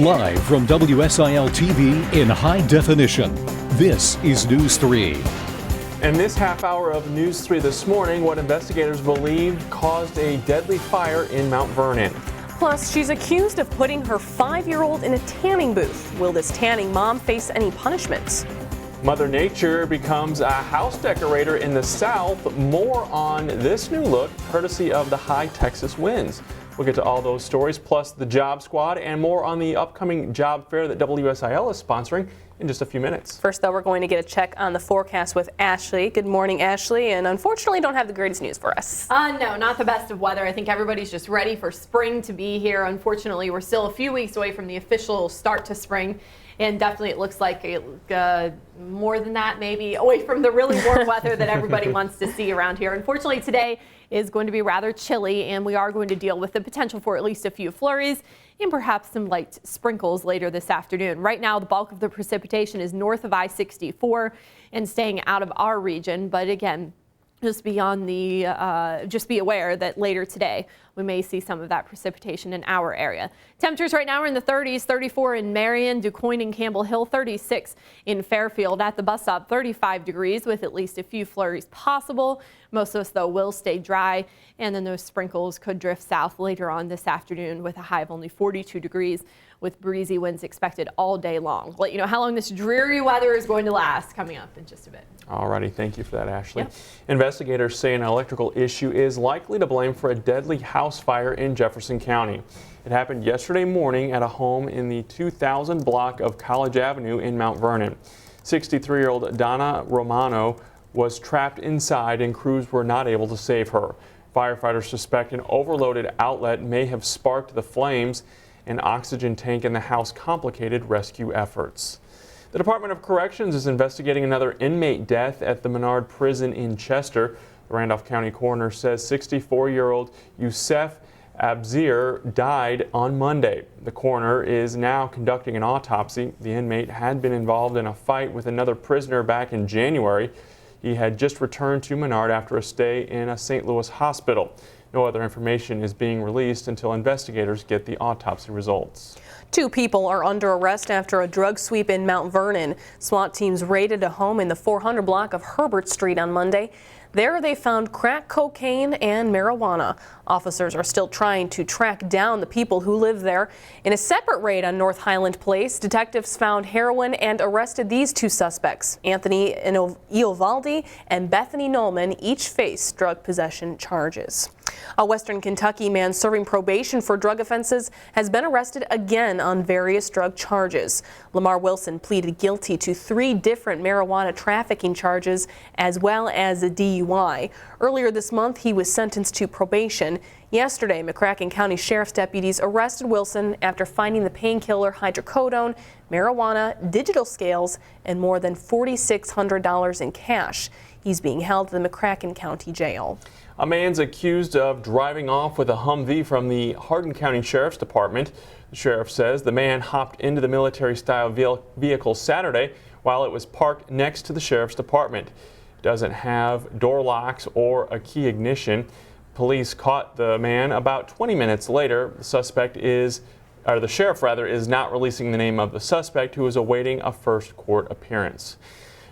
Live from WSIL TV in high definition, this is News 3. In this half hour of News 3 this morning, what investigators believe caused a deadly fire in Mount Vernon. Plus, she's accused of putting her 5-year-old in a tanning booth. Will this tanning mom face any punishments? Mother Nature becomes a house decorator in the South. More on this new look, courtesy of the high Texas winds. We'll get to all those stories, plus the Job Squad, and more on the upcoming job fair that WSIL is sponsoring in just a few minutes. First, though, we're going to get a check on the forecast with Ashley. Good morning, Ashley, and unfortunately don't have the greatest news for us. No, not the best of weather. I think everybody's just ready for spring to be here. Unfortunately, we're still a few weeks away from the official start to spring. And definitely it looks like more than that, maybe away from the really warm weather that everybody wants to see around here. Unfortunately, today is going to be rather chilly, and we are going to deal with the potential for at least a few flurries and perhaps some light sprinkles later this afternoon. Right now, the bulk of the precipitation is north of I-64 and staying out of our region. But again, just be aware that later today we may see some of that precipitation in our area. Temperatures right now are in the 30s, 34 in Marion, DuQuoin and Campbell Hill, 36 in Fairfield. At the bus stop, 35 degrees with at least a few flurries possible. Most of us, though, will stay dry, and then those sprinkles could drift south later on this afternoon with a high of only 42 degrees with breezy winds expected all day long. Let you know how long this dreary weather is going to last coming up in just a bit. Alrighty, thank you for that, Ashley. Yep. Investigators say an electrical issue is likely to blame for a deadly house fire in Jefferson County. It happened yesterday morning at a home in the 2000 block of College Avenue in Mount Vernon. 63-year-old Donna Romano was trapped inside and crews were not able to save her. Firefighters suspect an overloaded outlet may have sparked the flames. An oxygen tank in the house complicated rescue efforts. The Department of Corrections is investigating another inmate death at the Menard Prison in Chester. The Randolph County coroner says 64-year-old Youssef Abzir died on Monday. The coroner is now conducting an autopsy. The inmate had been involved in a fight with another prisoner back in January. He had just returned to Menard after a stay in a St. Louis hospital. No other information is being released until investigators get the autopsy results. 2 people are under arrest after a drug sweep in Mount Vernon. SWAT teams raided a home in the 400 block of Herbert Street on Monday. There they found crack cocaine and marijuana. Officers are still trying to track down the people who live there. In a separate raid on North Highland Place, detectives found heroin and arrested these 2 suspects. Anthony Iovaldi and Bethany Nolman each face drug possession charges. A Western Kentucky man serving probation for drug offenses has been arrested again on various drug charges. Lamar Wilson pleaded guilty to 3 different marijuana trafficking charges as well as a DUI. Earlier this month, he was sentenced to probation. Yesterday, McCracken County Sheriff's deputies arrested Wilson after finding the painkiller hydrocodone, marijuana, digital scales, and more than $4,600 in cash. He's being held at the McCracken County Jail. A man's accused of driving off with a Humvee from the Hardin County Sheriff's Department. The sheriff says the man hopped into the military-style vehicle Saturday while it was parked next to the Sheriff's Department. It doesn't have door locks or a key ignition. Police caught the man about 20 minutes later. The sheriff is not releasing the name of the suspect, who is awaiting a first court appearance.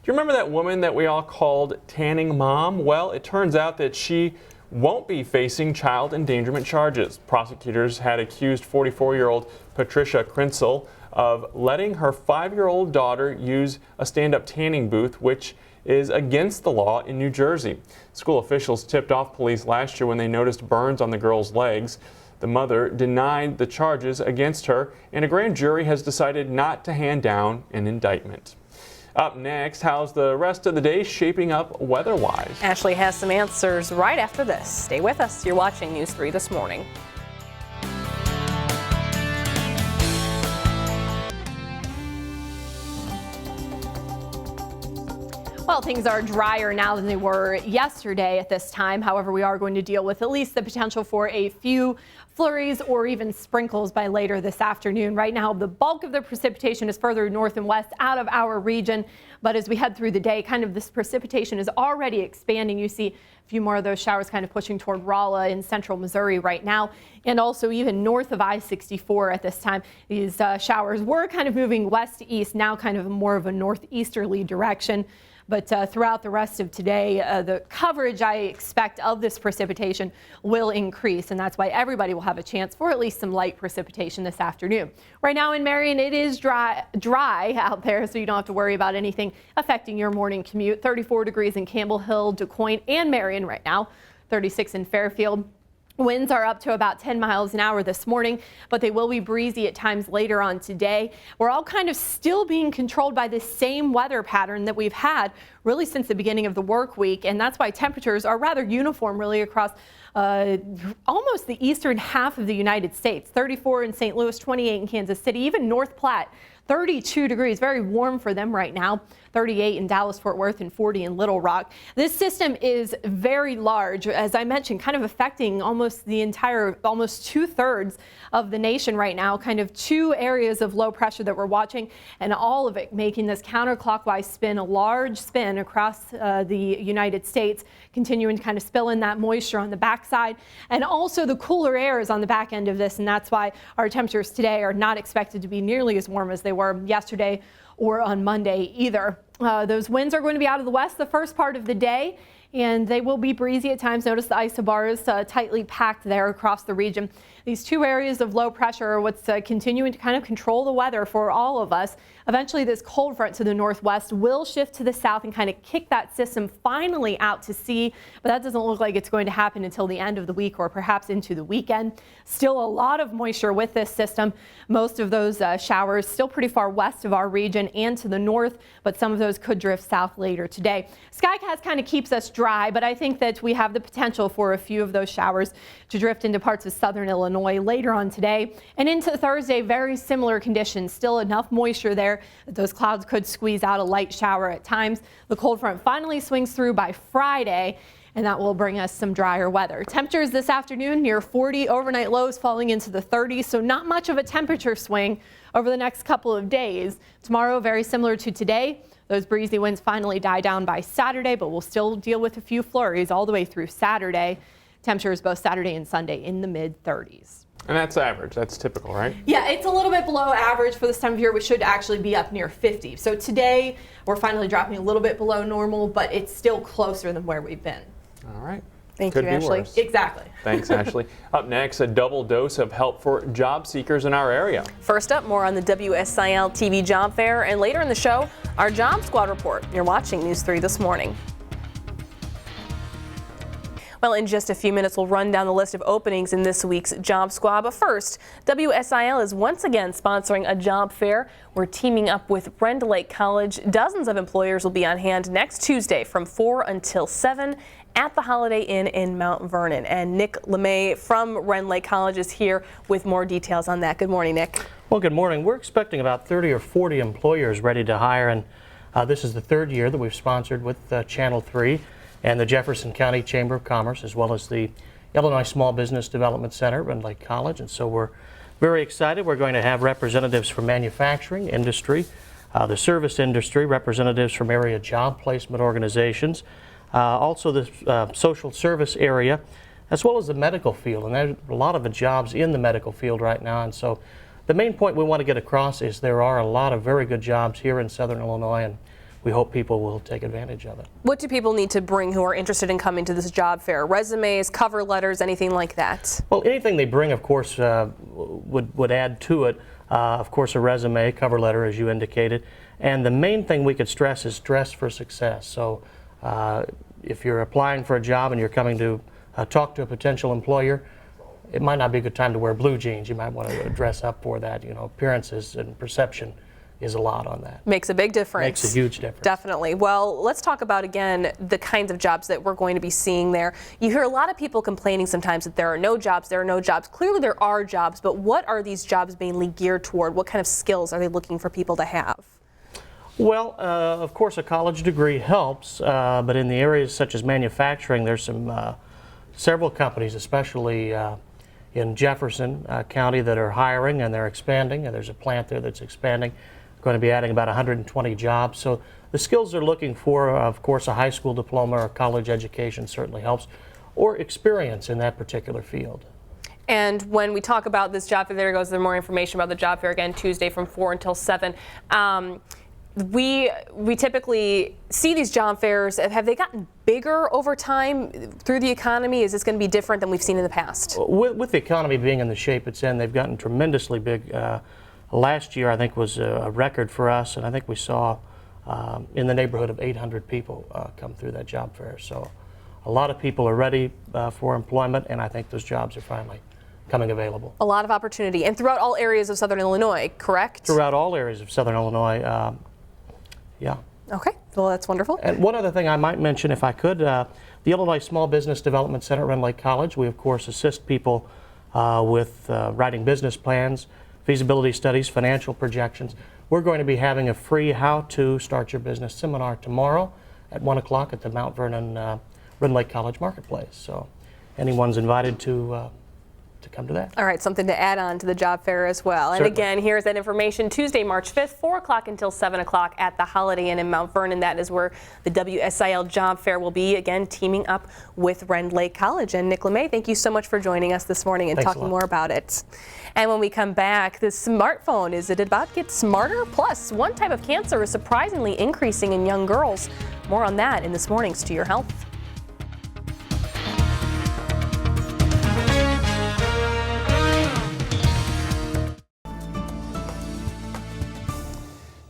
Do you remember that woman that we all called Tanning Mom? Well, it turns out that she won't be facing child endangerment charges. Prosecutors had accused 44-year-old Patricia Krinsel of letting her 5-year-old daughter use a stand-up tanning booth, which is against the law in New Jersey. School officials tipped off police last year when they noticed burns on the girl's legs. The mother denied the charges against her, and a grand jury has decided not to hand down an indictment. Up next, how's the rest of the day shaping up weather-wise? Ashley has some answers right after this. Stay with us. You're watching News 3 this morning. Well, things are drier now than they were yesterday at this time. However, we are going to deal with at least the potential for a few flurries or even sprinkles by later this afternoon. Right now, the bulk of the precipitation is further north and west out of our region. But as we head through the day, kind of this precipitation is already expanding. You see a few more of those showers kind of pushing toward Rolla in central Missouri right now, and also even north of I-64 at this time. These showers were kind of moving west to east, now kind of more of a northeasterly direction. But throughout the rest of today, the coverage I expect of this precipitation will increase, and that's why everybody will have a chance for at least some light precipitation this afternoon. Right now in Marion, it is dry out there, so you don't have to worry about anything affecting your morning commute. 34 degrees in Campbell Hill, DuQuoin, and Marion right now. 36 in Fairfield. Winds are up to about 10 miles an hour this morning, but they will be breezy at times later on today. We're all kind of still being controlled by the same weather pattern that we've had really since the beginning of the work week, and that's why temperatures are rather uniform really across almost the eastern half of the United States. 34 in St. Louis, 28 in Kansas City, even North Platte. 32 degrees, very warm for them right now. 38 in Dallas, Fort Worth, and 40 in Little Rock. This system is very large, as I mentioned, kind of affecting almost the entire, almost 2/3 of the nation right now. Kind of two areas of low pressure that we're watching, and all of it making this counterclockwise spin, a large spin across the United States, continuing to kind of spill in that moisture on the backside, and also the cooler air is on the back end of this, and that's why our temperatures today are not expected to be nearly as warm as they were yesterday or on Monday either. Those winds are going to be out of the west the first part of the day, and they will be breezy at times. Notice the isobars tightly packed there across the region. These two areas of low pressure are what's continuing to kind of control the weather for all of us. Eventually, this cold front to the northwest will shift to the south and kind of kick that system finally out to sea, but that doesn't look like it's going to happen until the end of the week or perhaps into the weekend. Still a lot of moisture with this system. Most of those showers still pretty far west of our region and to the north, but some of those could drift south later today. Skycast kind of keeps us dry, but I think that we have the potential for a few of those showers to drift into parts of southern Illinois later on today and into Thursday. Very similar conditions, still enough moisture there that those clouds could squeeze out a light shower at times. The cold front finally swings through by Friday, and that will bring us some drier weather. Temperatures this afternoon near 40, overnight lows falling into the 30s, so not much of a temperature swing over the next couple of days. Tomorrow, very similar to today. Those breezy winds finally die down by Saturday, but we'll still deal with a few flurries all the way through Saturday. Temperatures both Saturday and Sunday in the mid-30s. And that's average. That's typical, right? Yeah, it's a little bit below average for this time of year. We should actually be up near 50. So today, we're finally dropping a little bit below normal, but it's still closer than where we've been. All right. Thank Could you, be Ashley. worse. Exactly. Thanks, Ashley. Up next, a double dose of help for job seekers in our area. First up, more on the WSIL TV job fair, and later in the show, our Job Squad report. You're watching News 3 this morning. Well, in just a few minutes, we'll run down the list of openings in this week's Job Squad. But first, WSIL is once again sponsoring a job fair. We're teaming up with Rend Lake College. Dozens of employers will be on hand next Tuesday from 4 until 7 at the Holiday Inn in Mount Vernon. And Nick LeMay from Rend Lake College is here with more details on that. Good morning, Nick. Well, good morning. We're expecting about 30 or 40 employers ready to hire, and this is the third year that we've sponsored with Channel 3 and the Jefferson County Chamber of Commerce, as well as the Illinois Small Business Development Center, Rend Lake College. And so we're very excited. We're going to have representatives from manufacturing industry, the service industry, representatives from area job placement organizations, also the social service area, as well as the medical field. And there's a lot of the jobs in the medical field right now. And so the main point we want to get across is there are a lot of very good jobs here in Southern Illinois, and we hope people will take advantage of it. What do people need to bring who are interested in coming to this job fair? Resumes, cover letters, anything like that? Well, anything they bring, of course, would add to it. Of course, a resume, cover letter, as you indicated. And the main thing we could stress is dress for success. So if you're applying for a job and you're coming to talk to a potential employer, it might not be a good time to wear blue jeans. You might want to dress up for that. You know, appearances and perception is a lot on that. Makes a big difference. Makes a huge difference. Definitely. Well, let's talk about, again, the kinds of jobs that we're going to be seeing there. You hear a lot of people complaining sometimes that there are no jobs, Clearly there are jobs, but what are these jobs mainly geared toward? What kind of skills are they looking for people to have? Well, of course, a college degree helps, but in the areas such as manufacturing, there's some several companies, especially in Jefferson County that are hiring, and they're expanding, and there's a plant there that's expanding, going to be adding about 120 jobs. So the skills they're looking for, of course, a high school diploma or college education certainly helps, or experience in that particular field. And when we talk about this job fair, there goes the more information about the job fair again Tuesday from 4 until 7. We typically see these job fairs. Have they gotten bigger over time through the economy? Is this going to be different than we've seen in the past? With the economy being in the shape it's in, they've gotten tremendously big. Last year, I think, was a record for us, and I think we saw in the neighborhood of 800 people come through that job fair. So a lot of people are ready for employment, and I think those jobs are finally coming available. A lot of opportunity, and throughout all areas of Southern Illinois, correct? Throughout all areas of Southern Illinois, yeah. Okay, well, that's wonderful. And one other thing I might mention, if I could, the Illinois Small Business Development Center at Rend Lake College, we of course assist people with writing business plans, feasibility studies, financial projections. We're going to be having a free How to Start Your Business seminar tomorrow at 1 o'clock at the Mount Vernon Rend Lake College Marketplace. So anyone's invited to come to that. All right, something to add on to the job fair as well. Certainly. And again, here's that information Tuesday, March 5th, 4 o'clock until 7 o'clock at the Holiday Inn in Mount Vernon. That is where the WSIL job fair will be, again, teaming up with Rend Lake College. And Nick LeMay, thank you so much for joining us this morning and Thanks talking more about it. And when we come back, the smartphone, is it about to get smarter? Plus, one type of cancer is surprisingly increasing in young girls. More on that in this morning's To Your Health.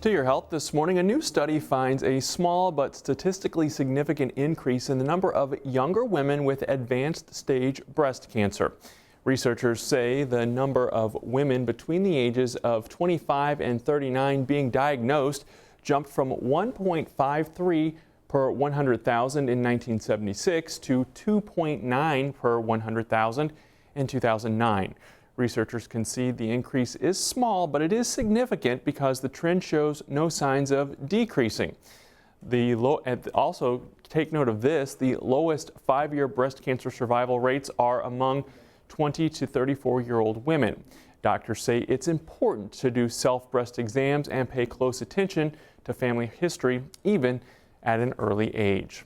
To Your Health this morning, a new study finds a small but statistically significant increase in the number of younger women with advanced stage breast cancer. Researchers say the number of women between the ages of 25 and 39 being diagnosed jumped from 1.53 per 100,000 in 1976 to 2.9 per 100,000 in 2009. Researchers concede the increase is small, but it is significant because the trend shows no signs of decreasing. Also, take note of this, the lowest 5-year breast cancer survival rates are among 20 to 34-year-old women. Doctors say it's important to do self-breast exams and pay close attention to family history, even at an early age.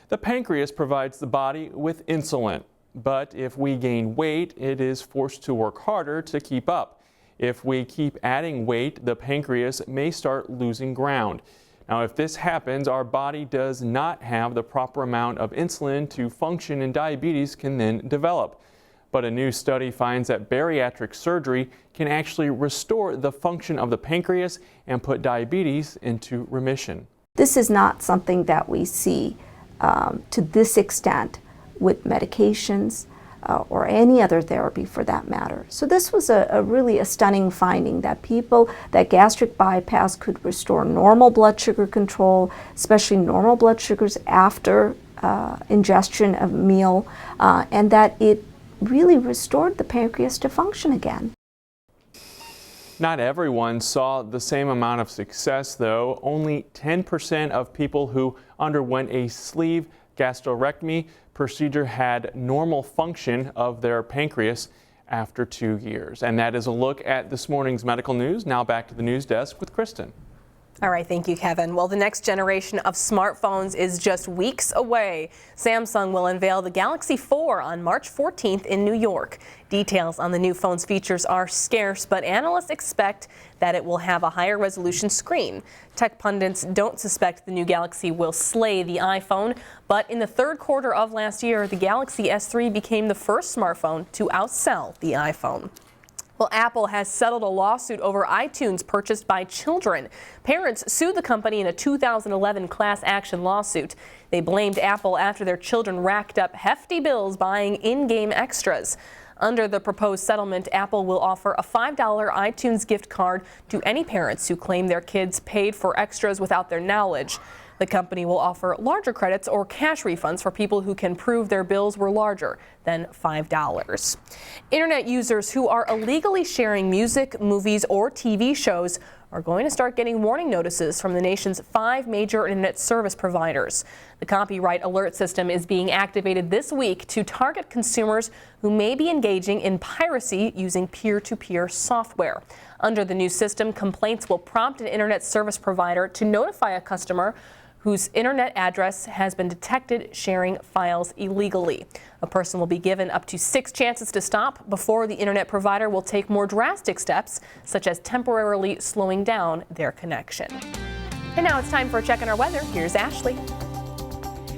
The pancreas provides the body with insulin. But if we gain weight, it is forced to work harder to keep up. If we keep adding weight, the pancreas may start losing ground. Now, if this happens, our body does not have the proper amount of insulin to function, and diabetes can then develop. But a new study finds that bariatric surgery can actually restore the function of the pancreas and put diabetes into remission. This is not something that we see to this extent with medications or any other therapy for that matter. So this was a really stunning finding that gastric bypass could restore normal blood sugar control, especially normal blood sugars after ingestion of a meal, and that it really restored the pancreas to function again. Not everyone saw the same amount of success, though. Only 10% of people who underwent a sleeve gastrectomy procedure had normal function of their pancreas after 2 years. And that is a look at this morning's medical news. Now back to the news desk with Kristen. All right, thank you, Kevin. Well, the next generation of smartphones is just weeks away. Samsung will unveil the Galaxy 4 on March 14th in New York. Details on the new phone's features are scarce, but analysts expect that it will have a higher resolution screen. Tech pundits don't suspect the new Galaxy will slay the iPhone, but in the third quarter of last year, the Galaxy S3 became the first smartphone to outsell the iPhone. Well, Apple has settled a lawsuit over iTunes purchased by children. Parents sued the company in a 2011 class action lawsuit. They blamed Apple after their children racked up hefty bills buying in-game extras. Under the proposed settlement, Apple will offer a $5 iTunes gift card to any parents who claim their kids paid for extras without their knowledge. The company will offer larger credits or cash refunds for people who can prove their bills were larger than $5. Internet users who are illegally sharing music, movies, or TV shows are going to start getting warning notices from the nation's 5 major internet service providers. The copyright alert system is being activated this week to target consumers who may be engaging in piracy using peer-to-peer software. Under the new system, complaints will prompt an internet service provider to notify a customer whose internet address has been detected sharing files illegally. A person will be given up to 6 chances to stop before the internet provider will take more drastic steps, such as temporarily slowing down their connection. And now it's time for a check on our weather. Here's Ashley.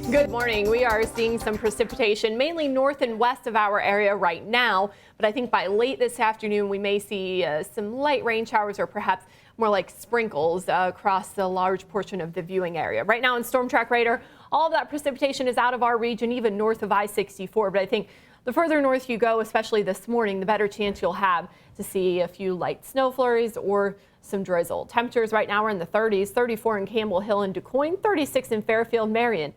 Good morning. We are seeing some precipitation mainly north and west of our area right now, but I think by late this afternoon we may see some light rain showers or perhaps more like sprinkles across the large portion of the viewing area. Right now in Storm Track Radar, all of that precipitation is out of our region, even north of I-64, but I think the further north you go, especially this morning, the better chance you'll have to see a few light snow flurries or some drizzle. Temperatures right now are in the 30s, 34 in Campbell Hill and DuQuoin, 36 in Fairfield, Marion.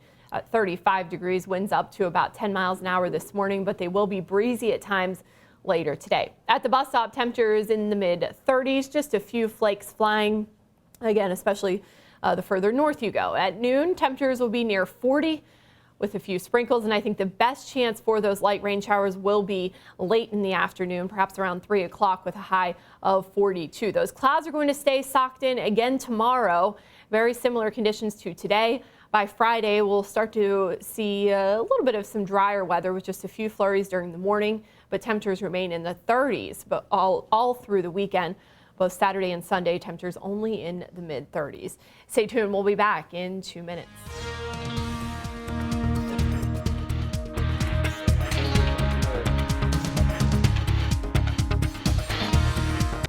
35 degrees, winds up to about 10 miles an hour this morning, but they will be breezy at times later today. At the bus stop, temperatures in the mid 30s, just a few flakes flying, again, especially the further north you go. At noon, temperatures will be near 40 with a few sprinkles, and I think the best chance for those light rain showers will be late in the afternoon, perhaps around 3 o'clock with a high of 42. Those clouds are going to stay socked in again tomorrow. Very similar conditions to today. By Friday, we'll start to see a little bit of some drier weather with just a few flurries during the morning, but temperatures remain in the 30s but all through the weekend. Both Saturday and Sunday, temperatures only in the mid 30s. Stay tuned. We'll be back in 2 minutes.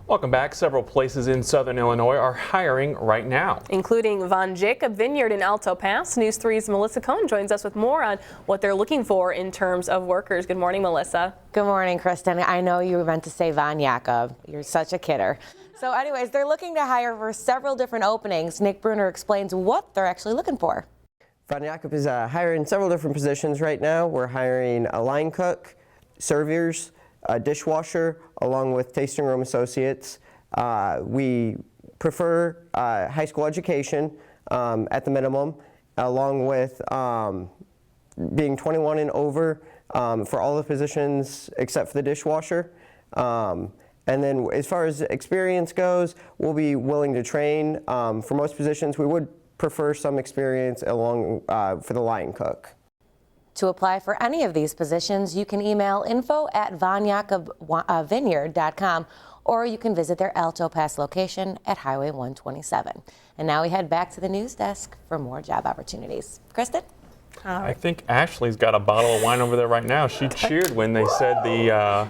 Welcome back. Several places in southern Illinois are hiring right now, including Von Jacob Vineyard in Alto Pass. News 3's Melissa Cohn joins us with more on what they're looking for in terms of workers. Good morning, Melissa. Good morning, Kristen. I know you were meant to say Von Jacob. You're such a kidder. So anyways, they're looking to hire for several different openings. Nick Bruner explains what they're actually looking for. Von Jacob is hiring several different positions right now. We're hiring a line cook, servers, a dishwasher, along with tasting room associates. We prefer high school education at the minimum, along with being 21 and over for all the positions except for the dishwasher. And then as far as experience goes, we'll be willing to train. For most positions, we would prefer some experience along for the line cook. To apply for any of these positions, you can email info@vonjacobvineyard.com, or you can visit their Alto Pass location at Highway 127. And now we head back to the news desk for more job opportunities. Kristen? I think Ashley's got a bottle of wine over there right now. She cheered when they said the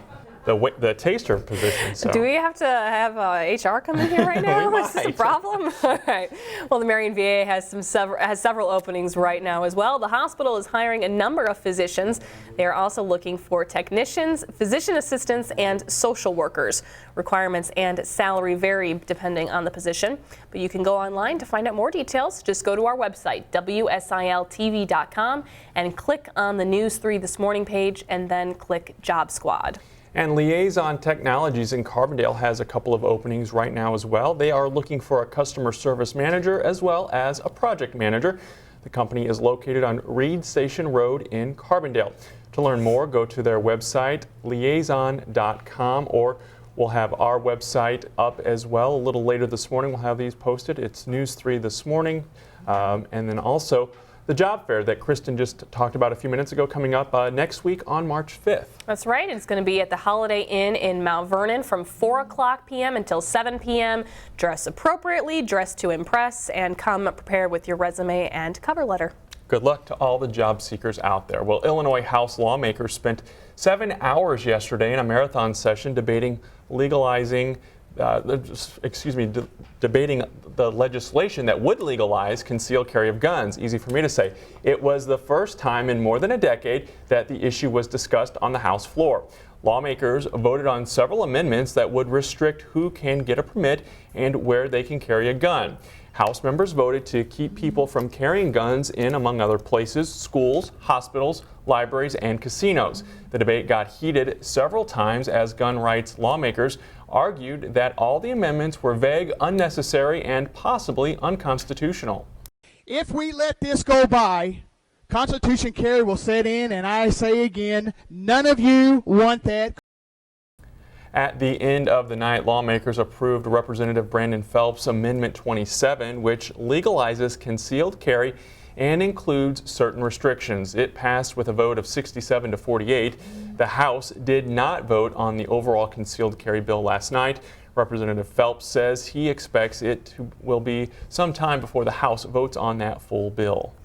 taster position. So. Do we have to have HR come in here right now? Is this a problem? All right. Well, the Marion VA has several openings right now as well. The hospital is hiring a number of physicians. They are also looking for technicians, physician assistants, and social workers. Requirements and salary vary depending on the position, but you can go online to find out more details. Just go to our website, WSILTV.com, and click on the News 3 This Morning page, and then click Job Squad. And Liaison Technologies in Carbondale has a couple of openings right now as well. They are looking for a customer service manager as well as a project manager. The company is located on Reed Station Road in Carbondale. To learn more, go to their website, liaison.com, or we'll have our website up as well a little later this morning. We'll have these posted. It's News 3 This Morning, and then also the job fair that Kristen just talked about a few minutes ago coming up next week on March 5th. That's right. It's going to be at the Holiday Inn in Mount Vernon from 4 o'clock p.m. until 7 p.m. Dress appropriately, dress to impress, and come prepared with your resume and cover letter. Good luck to all the job seekers out there. Well, Illinois House lawmakers spent 7 hours yesterday in a marathon session debating legalizing debating the legislation that would legalize concealed carry of guns. Easy for me to say. It was the first time in more than a decade that the issue was discussed on the House floor. Lawmakers voted on several amendments that would restrict who can get a permit and where they can carry a gun. House members voted to keep people from carrying guns in, among other places, schools, hospitals, libraries, and casinos. The debate got heated several times as gun rights lawmakers argued that all the amendments were vague, unnecessary, and possibly unconstitutional. If we let this go by, Constitution carry will set in, and I say again, none of you want that. At the end of the night, lawmakers approved Representative Brandon Phelps' Amendment 27, which legalizes concealed carry and includes certain restrictions. It passed with a vote of 67 to 48. The House did not vote on the overall concealed carry bill last night. Representative Phelps says he expects it will be some time before the House votes on that full bill.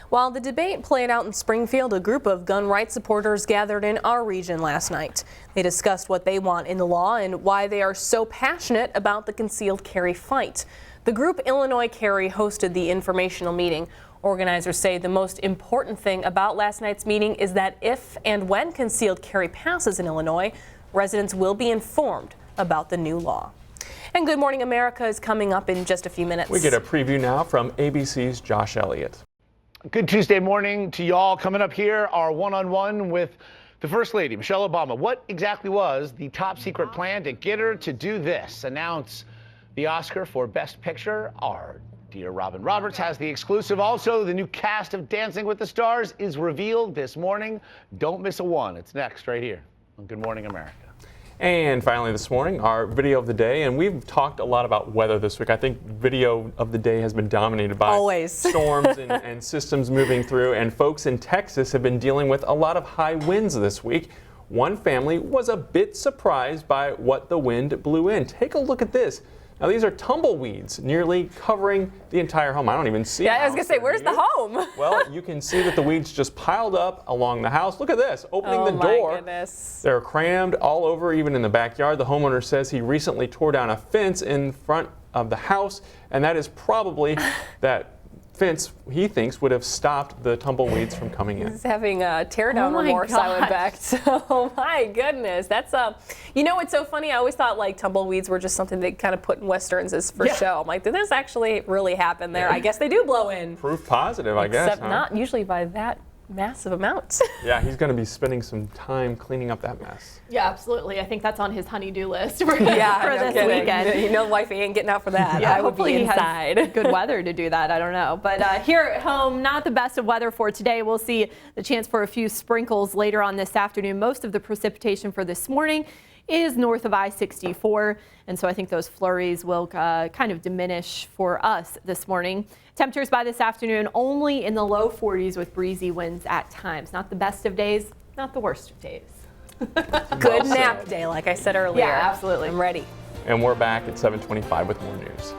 While the debate played out in Springfield, a group of gun rights supporters gathered in our region last night. They discussed what they want in the law and why they are so passionate about the concealed carry fight. The group Illinois Carry hosted the informational meeting. Organizers say the most important thing about last night's meeting is that if and when concealed carry passes in Illinois, residents will be informed about the new law. And Good Morning America is coming up in just a few minutes. We get a preview now from ABC's Josh Elliott. Good Tuesday morning to y'all. Coming up here, our one-on-one with the First Lady, Michelle Obama. What exactly was the top secret plan to get her to do this? Announce the Oscar for Best Picture. Our dear Robin Roberts has the exclusive. Also, the new cast of Dancing with the Stars is revealed this morning. Don't miss a one. It's next right here on Good Morning America. And finally this morning, our video of the day. And we've talked a lot about weather this week. I think video of the day has been dominated by storms and systems moving through. And folks in Texas have been dealing with a lot of high winds this week. One family was a bit surprised by what the wind blew in. Take a look at this. Now, these are tumbleweeds nearly covering the entire home. I don't even see. Yeah, I was going to say, where's the home? Well, you can see that the weeds just piled up along the house. Look at this, opening the door. Oh, my goodness. They're crammed all over, even in the backyard. The homeowner says he recently tore down a fence in front of the house, and that is probably that fence he thinks would have stopped the tumbleweeds from coming in. He's having a teardown remorse, I would bet. So, my goodness, that's you know, it's so funny. I always thought like tumbleweeds were just something they kind of put in westerns as for show. I'm like, did this actually really happen there? I guess they do blow in. Proof positive, I guess. Except not usually by that massive amount. Yeah, he's going to be spending some time cleaning up that mess. Yeah, absolutely. I think that's on his honey-do list for this weekend. You know, wifey ain't getting out for that. Yeah, I would be inside. He has good weather to do that. I don't know. But here at home, not the best of weather for today. We'll see the chance for a few sprinkles later on this afternoon. Most of the precipitation for this morning is north of I-64, and so I think those flurries will kind of diminish for us this morning. Temperatures by this afternoon only in the low 40s with breezy winds at times. Not the best of days, not the worst of days. Good nap day, like I said earlier. Yeah, absolutely. I'm ready. And we're back at 7:25 with more news.